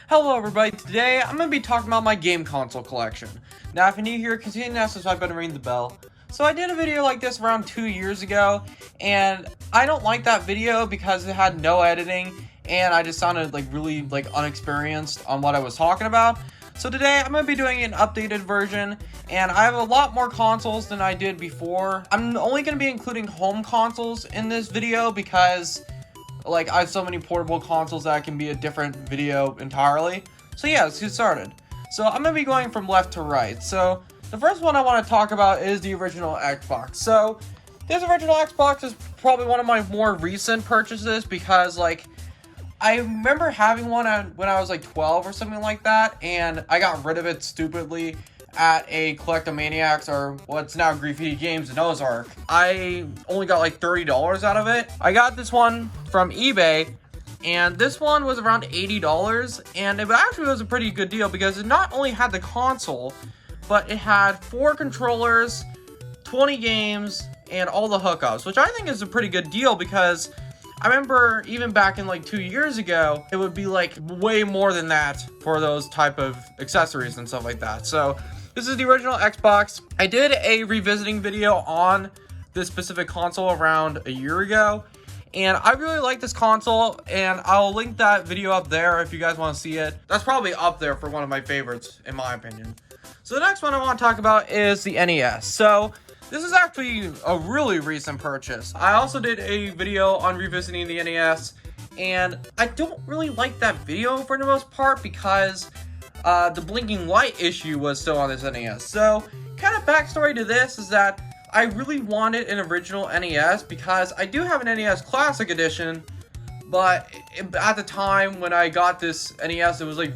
Hello everybody, today I'm going to be talking about my game console collection. Now if you're new here, continue to subscribe button and ring the bell. So I did a video like this around 2 years ago, and I don't like that video because it had no editing, and I just sounded really unexperienced on what I was talking about. So today I'm going to be doing an updated version, and I have a lot more consoles than I did before. I'm only going to be including home consoles in this video because I have so many portable consoles that can be a different video entirely. So yeah, let's get started. So I'm going to be going from left to right. So the first one I want to talk about is the original Xbox. So this original Xbox is probably one of my more recent purchases because I remember having one when I was 12 or something like that, and I got rid of it stupidly at a Collectomaniacs, or what's now Graffiti Games in Ozark. I only got $30 out of it. I got this one from eBay, and this one was around $80, and it actually was a pretty good deal because it not only had the console, but it had 4 controllers, 20 games, and all the hookups, which I think is a pretty good deal because I remember even back in 2 years ago, it would be way more than that for those type of accessories and stuff like that. So this is the original Xbox. I did a revisiting video on this specific console around a year ago, and I really like this console, and I'll link that video up there if you guys want to see it. That's probably up there for one of my favorites, in my opinion. So the next one I want to talk about is the NES. So this is actually a really recent purchase. I also did a video on revisiting the NES, and I don't really like that video for the most part because the blinking light issue was still on this NES. So kind of backstory to this is that I really wanted an original NES because I do have an NES Classic Edition, but at the time when I got this NES, it was it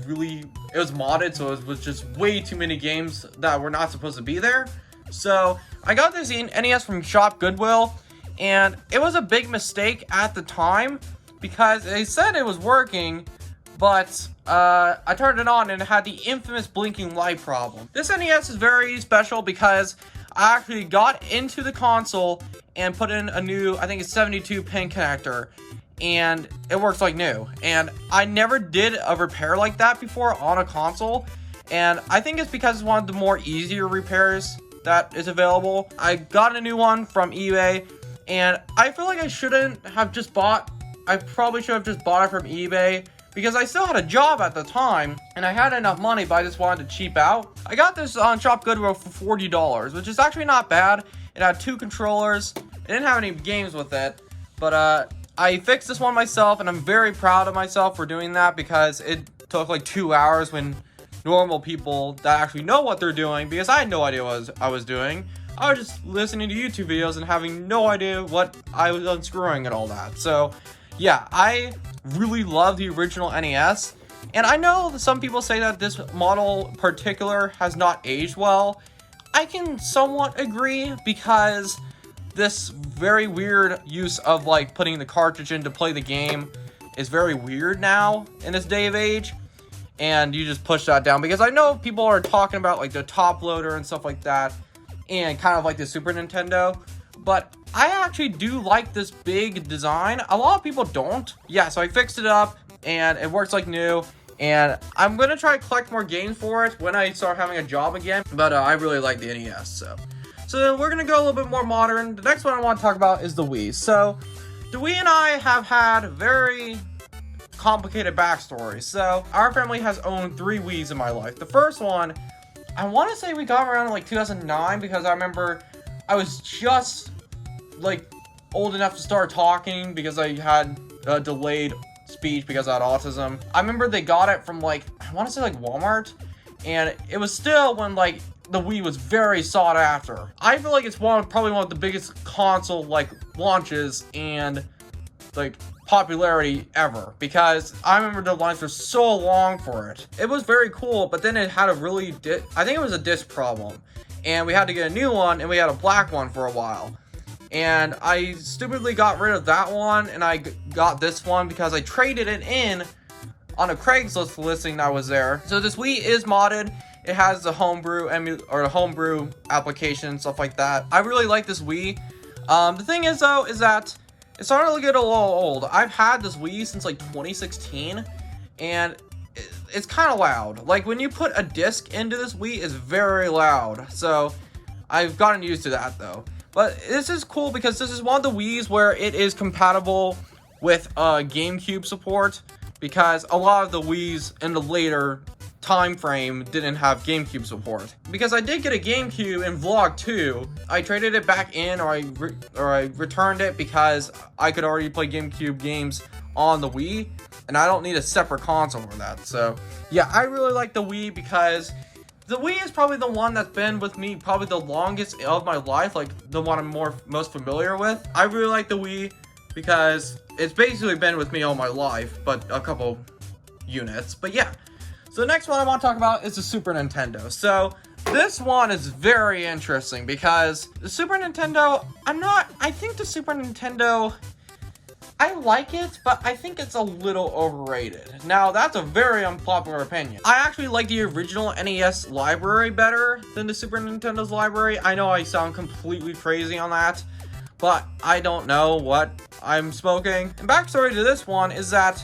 was modded, so it was just way too many games that were not supposed to be there. So I got this NES from Shop Goodwill, and it was a big mistake at the time because they said it was working, but I turned it on and it had the infamous blinking light problem. This NES is very special because I actually got into the console and put in a new, I think it's 72 pin connector, and it works like new. And I never did a repair like that before on a console, and I think it's because it's one of the more easier repairs that is available. I got a new one from eBay, and I feel like I shouldn't have just bought, I probably should have just bought it from eBay because I still had a job at the time, and I had enough money, but I just wanted to cheap out. I got this on Shop Goodwill for $40, which is actually not bad. It had 2 controllers. It didn't have any games with it, but I fixed this one myself, and I'm very proud of myself for doing that because it took 2 hours when normal people that actually know what they're doing, because I had no idea what I was doing. I was just listening to YouTube videos and having no idea what I was unscrewing and all that. So yeah, I really love the original NES, and I know that some people say that this model in particular has not aged well. I can somewhat agree because this very weird use of putting the cartridge in to play the game is very weird now in this day of age, and you just push that down because I know people are talking about the top loader and stuff like that, and kind of the Super Nintendo, but I actually do like this big design. A lot of people don't. Yeah, so I fixed it up, and it works like new, and I'm gonna try to collect more games for it when I start having a job again, but I really like the NES. So we're gonna go a little bit more modern. The next one I want to talk about is the Wii. So the Wii and I have had very complicated backstories. So our family has owned 3 Wiis in my life. The first one, I want to say we got around in 2009 because I remember I was just old enough to start talking because I had delayed speech because I had autism. I remember they got it from I want to say Walmart, and it was still when the Wii was very sought after. I feel like it's probably one of the biggest console launches and popularity ever, because I remember the lines were so long for it. It was very cool, but then it had a really I think it was a disc problem, and we had to get a new one, and we had a black one for a while. And I stupidly got rid of that one, and I got this one because I traded it in on a Craigslist listing that was there. So this Wii is modded. It has the homebrew application and stuff like that. I really like this Wii. The thing is though, is that it's starting to get a little old. I've had this Wii since 2016, and it's kind of loud. Like, when you put a disc into this Wii, it's very loud. So, I've gotten used to that, though. But this is cool because this is one of the Wiis where it is compatible with GameCube support. Because a lot of the Wiis in the later time frame didn't have GameCube support. Because I did get a GameCube in Vlog 2, I traded it back in, or I returned it because I could already play GameCube games on the Wii, and I don't need a separate console for that. So yeah, I really like the Wii because the Wii is probably the one that's been with me probably the longest of my life, like the one I'm most familiar with. I really like the Wii because it's basically been with me all my life, but a couple units. But yeah. So the next one I want to talk about is the Super Nintendo. So this one is very interesting because the Super Nintendo, I think the Super Nintendo, I like it, but I think it's a little overrated. Now, that's a very unpopular opinion. I actually like the original NES library better than the Super Nintendo's library. I know I sound completely crazy on that, but I don't know what I'm smoking. And backstory to this one is that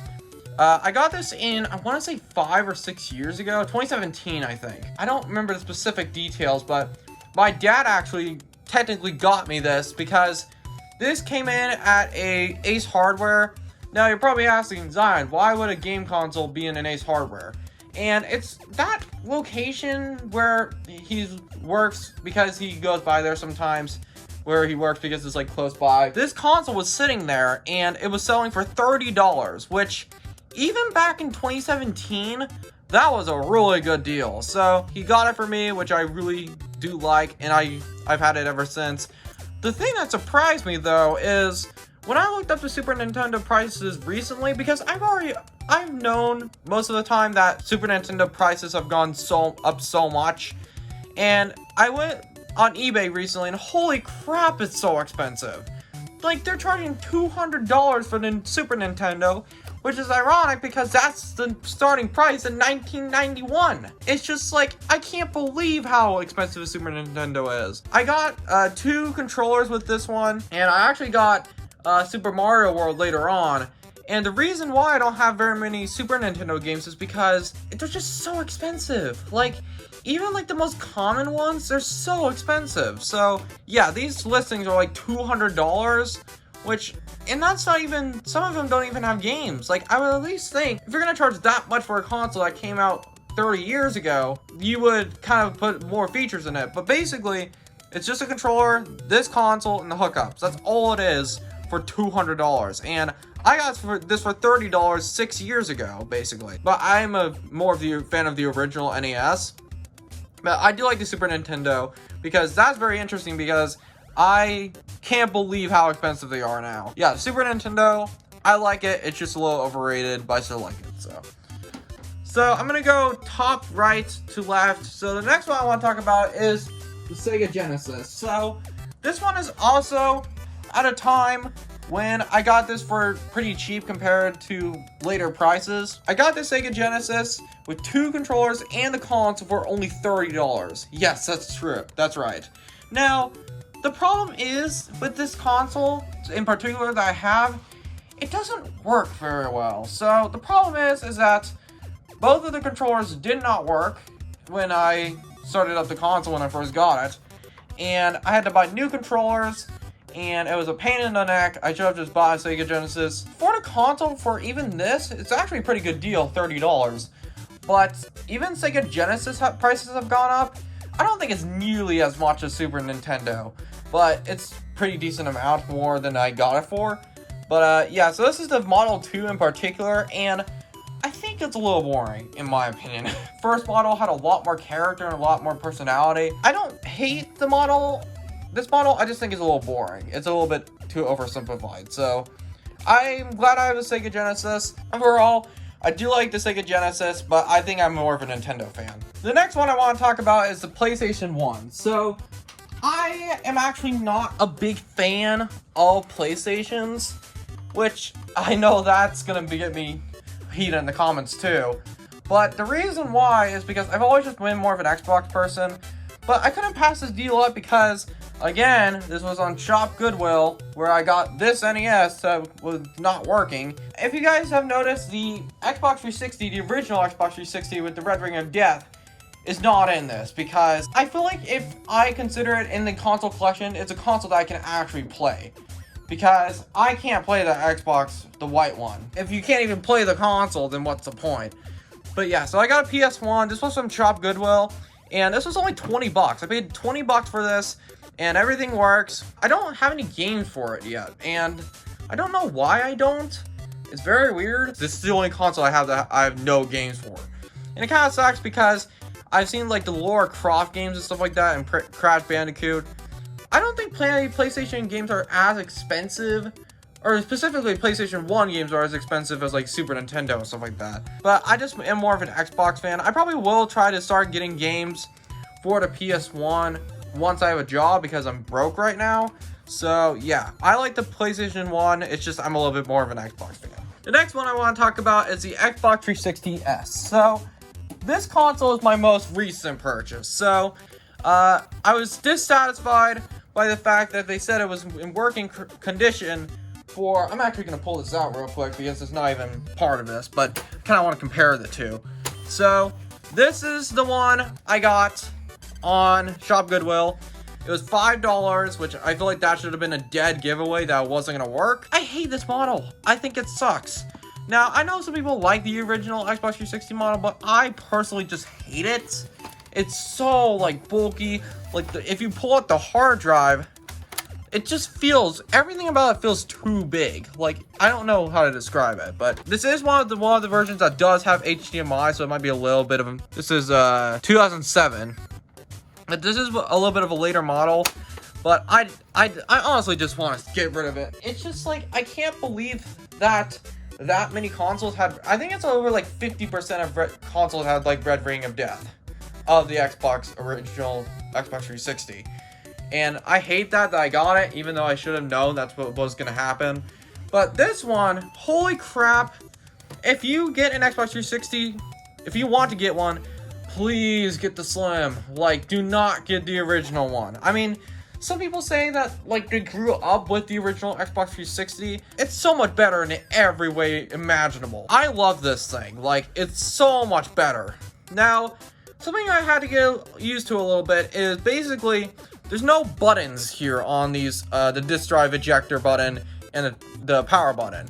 I got this in, I want to say 5 or 6 years ago, 2017, I think. I don't remember the specific details, but my dad actually technically got me this because this came in at a Ace Hardware. Now, you're probably asking, Zion, why would a game console be in an Ace Hardware? And it's that location where he works because he goes by there sometimes, where he works because it's like close by. This console was sitting there and it was selling for $30, which even back in 2017, that was a really good deal. So he got it for me, which I really do like, and I've had it ever since. The thing that surprised me though is when I looked up the Super Nintendo prices recently, because I've known most of the time that Super Nintendo prices have gone up so much, and I went on eBay recently and holy crap, it's so expensive. Like, they're charging $200 for the Super Nintendo, which is ironic because that's the starting price in 1991. It's just like, I can't believe how expensive a Super Nintendo is. I got 2 controllers with this one, and I actually got Super Mario World later on. And the reason why I don't have very many Super Nintendo games is because they're just so expensive. Like, even like the most common ones, they're so expensive. So yeah, these listings are like $200, which, and that's not even, some of them don't even have games. Like, I would at least think, if you're gonna charge that much for a console that came out 30 years ago, you would kind of put more features in it. But basically, it's just a controller, this console, and the hookups. That's all it is for $200. And I got this for $30 6 years ago, basically. But I'm more of the fan of the original NES. But I do like the Super Nintendo because that's very interesting because I can't believe how expensive they are now. Yeah, the Super Nintendo, I like it. It's just a little overrated, but I still like it, So I'm going to go top right to left. So the next one I want to talk about is the Sega Genesis. So this one is also at a time when I got this for pretty cheap compared to later prices. I got the Sega Genesis with 2 controllers and the console for only $30. Yes, that's true. That's right. Now, the problem is with this console, in particular that I have, it doesn't work very well. So the problem is that both of the controllers did not work when I started up the console when I first got it. And I had to buy new controllers, and it was a pain in the neck. I should have just bought a Sega Genesis. For the console, for even this, it's actually a pretty good deal, $30. But even Sega Genesis prices have gone up. I don't think it's nearly as much as Super Nintendo, but it's pretty decent amount more than I got it for. But yeah, so this is the Model 2 in particular, and I think it's a little boring, in my opinion. First model had a lot more character and a lot more personality. I don't hate the model. This model, I just think is a little boring. It's a little bit too oversimplified. So, I'm glad I have a Sega Genesis. Overall, I do like the Sega Genesis, but I think I'm more of a Nintendo fan. The next one I want to talk about is the PlayStation 1. So, I am actually not a big fan of PlayStations, which I know that's going to get me heat in the comments too. But the reason why is because I've always just been more of an Xbox person, but I couldn't pass this deal up because Again, this was on Shop Goodwill, where I got this NES that was not working. If you guys have noticed, the Xbox 360, the original Xbox 360 with the Red Ring of Death, is not in this, because I feel like if I consider it in the console collection, it's a console that I can actually play. Because I can't play the Xbox, the white one. If you can't even play the console, then what's the point? But yeah, so I got a PS1. This was from Shop Goodwill, and this was only 20 bucks. I paid 20 bucks for this, and everything works. I don't have any games for it yet, and I don't know why I don't. It's very weird. This is the only console I have that I have no games for. And it kind of sucks because I've seen like the Lara Croft games and stuff like that, and Crash Bandicoot. I don't think PlayStation games are as expensive, or specifically PlayStation 1 games are as expensive as like Super Nintendo and stuff like that. But I just am more of an Xbox fan. I probably will try to start getting games for the PS1 once I have a job, because I'm broke right now. So yeah, I like the PlayStation 1. It's just I'm a little bit more of an Xbox fan. The next one I want to talk about is the Xbox 360S. So this console is my most recent purchase. So I was dissatisfied by the fact that they said it was in working condition for, I'm actually going to pull this out real quick because it's not even part of this, but I kind of want to compare the two. So this is the one I got on Shop Goodwill. It was $5, which I feel like that should have been a dead giveaway that wasn't going to work. I hate this model. I think it sucks. Now, I know some people like the original Xbox 360 model, but I personally just hate it. It's so, like, bulky. Like, if you pull out the hard drive, it just feels, everything about it feels too big. Like, I don't know how to describe it, but this is one of the versions that does have HDMI, so it might be a little bit of a, this is 2007. But this is a little bit of a later model, but I honestly just want to get rid of it. It's just like, I can't believe that many consoles had, I think it's over like 50% of consoles had like Red Ring of Death of the original Xbox 360. And I hate that I got it, even though I should have known that's what was going to happen. But this one, holy crap. If you get an Xbox 360, if you want to get one, please get the Slim. Like, do not get the original one. I mean, some people say that, like, they grew up with the original Xbox 360. It's so much better in every way imaginable. I love this thing. Like, it's so much better. Now, something I had to get used to a little bit is basically, there's no buttons here on these, the disk drive ejector button and the power button.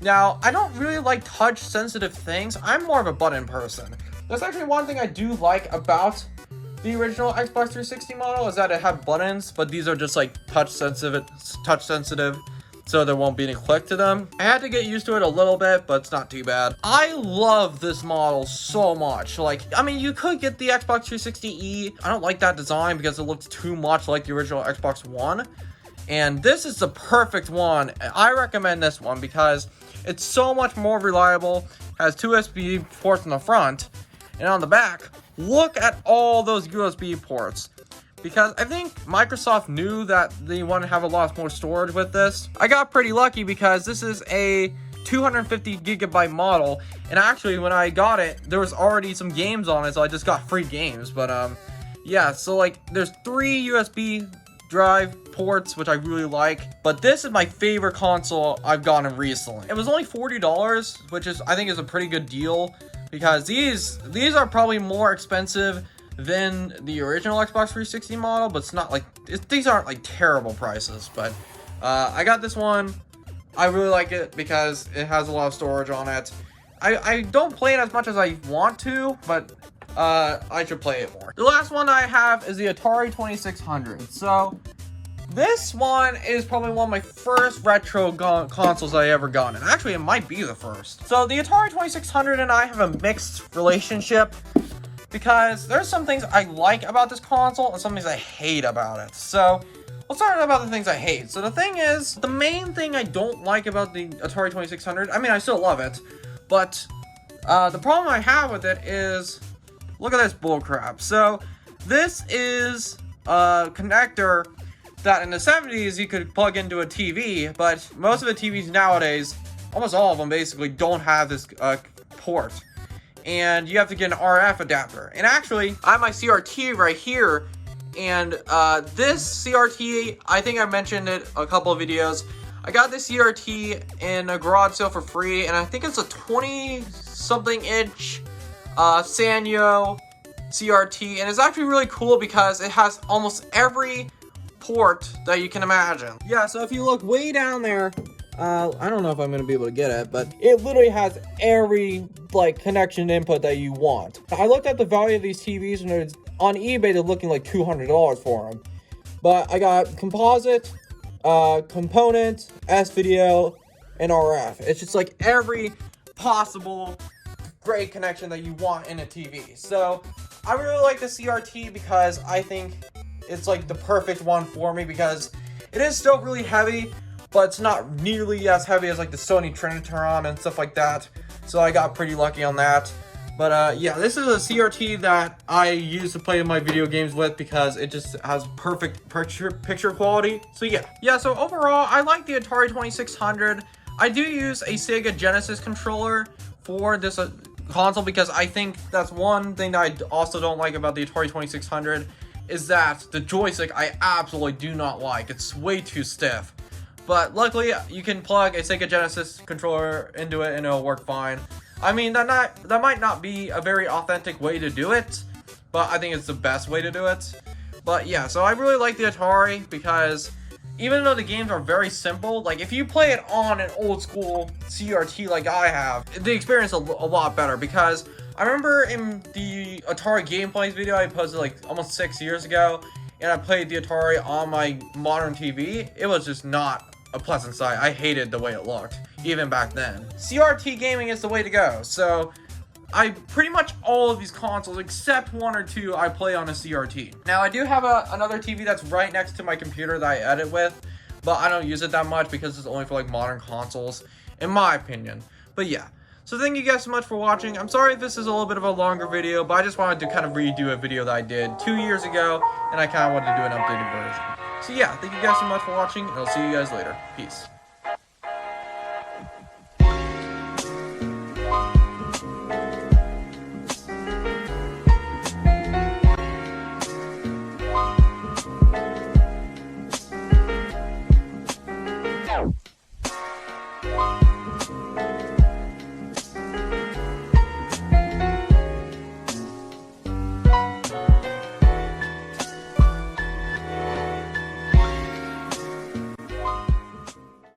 Now, I don't really like touch-sensitive things. I'm more of a button person. That's actually one thing I do like about the original Xbox 360 model, is that it had buttons, but these are just like touch sensitive, so there won't be any click to them. I had to get used to it a little bit, but it's not too bad. I love this model so much. Like, I mean, you could get the Xbox 360e. I don't like that design because it looks too much like the original Xbox One. And this is the perfect one. I recommend this one because it's so much more reliable, has two USB ports in the front, and on the back, look at all those USB ports. Because I think Microsoft knew that they want to have a lot more storage with this. I got pretty lucky because this is a 250 gigabyte model, and actually when I got it, there was already some games on it, so I just got free games. But yeah, so like there's 3 USB drive ports, which I really like, but this is my favorite console I've gotten recently. It was only $40, which is, I think, is a pretty good deal, because these are probably more expensive than the original Xbox 360 model, but it's not like, these aren't like terrible prices. But I got this one. I really like it because it has a lot of storage on it. I don't play it as much as I want to, but I should play it more. The last one I have is the Atari 2600. So this one is probably one of my first retro consoles I ever got, and actually it might be the first. So the Atari 2600 and I have a mixed relationship, because there's some things I like about this console and some things I hate about it. So let's start about the things I hate. So the thing is, the main thing I don't like about the Atari 2600, I mean, I still love it, but the problem I have with it is, look at this bullcrap. So this is a connector that in the 70s you could plug into a TV, but most of the TVs nowadays, almost all of them basically, don't have this port. And you have to get an RF adapter. And actually, I have my CRT right here, And this CRT, I think I mentioned it a couple of videos. I got this CRT in a garage sale for free, and I think it's a 20-something inch Sanyo CRT, and it's actually really cool because it has almost every port that you can imagine. Yeah, so if you look way down there, I don't know if I'm going to be able to get it, but it literally has every, like, connection input that you want. I looked at the value of these TVs, and it's on eBay, they're looking like $200 for them. But I got composite, component, S-video, and RF. It's just like every possible great connection that you want in a TV. So I really like the CRT because I think it's like the perfect one for me, because it is still really heavy, but it's not nearly as heavy as like the Sony Trinitron and stuff like that. So I got pretty lucky on that. But yeah, this is a CRT that I use to play my video games with because it just has perfect picture quality. So yeah, so overall, I like the Atari 2600. I do use a Sega Genesis controller for this console because I think that's one thing that I also don't like about the Atari 2600 is that the joystick I absolutely do not like. It's way too stiff. But luckily, you can plug a Sega Genesis controller into it and it'll work fine. I mean, that might not be a very authentic way to do it, but I think it's the best way to do it. But yeah, so I really like the Atari because even though the games are very simple, like if you play it on an old school CRT like I have, the experience is a lot better, because I remember in the Atari gameplays video I posted like almost 6 years ago, and I played the Atari on my modern TV, it was just not a pleasant sight. I hated the way it looked, even back then. CRT gaming is the way to go. So I pretty much all of these consoles, except one or two, I play on a CRT. Now I do have another TV that's right next to my computer that I edit with, but I don't use it that much because it's only for like modern consoles, in my opinion. But yeah, so thank you guys so much for watching. I'm sorry if this is a little bit of a longer video, but I just wanted to kind of redo a video that I did 2 years ago, and I kind of wanted to do an updated version. So yeah, thank you guys so much for watching, and I'll see you guys later. Peace.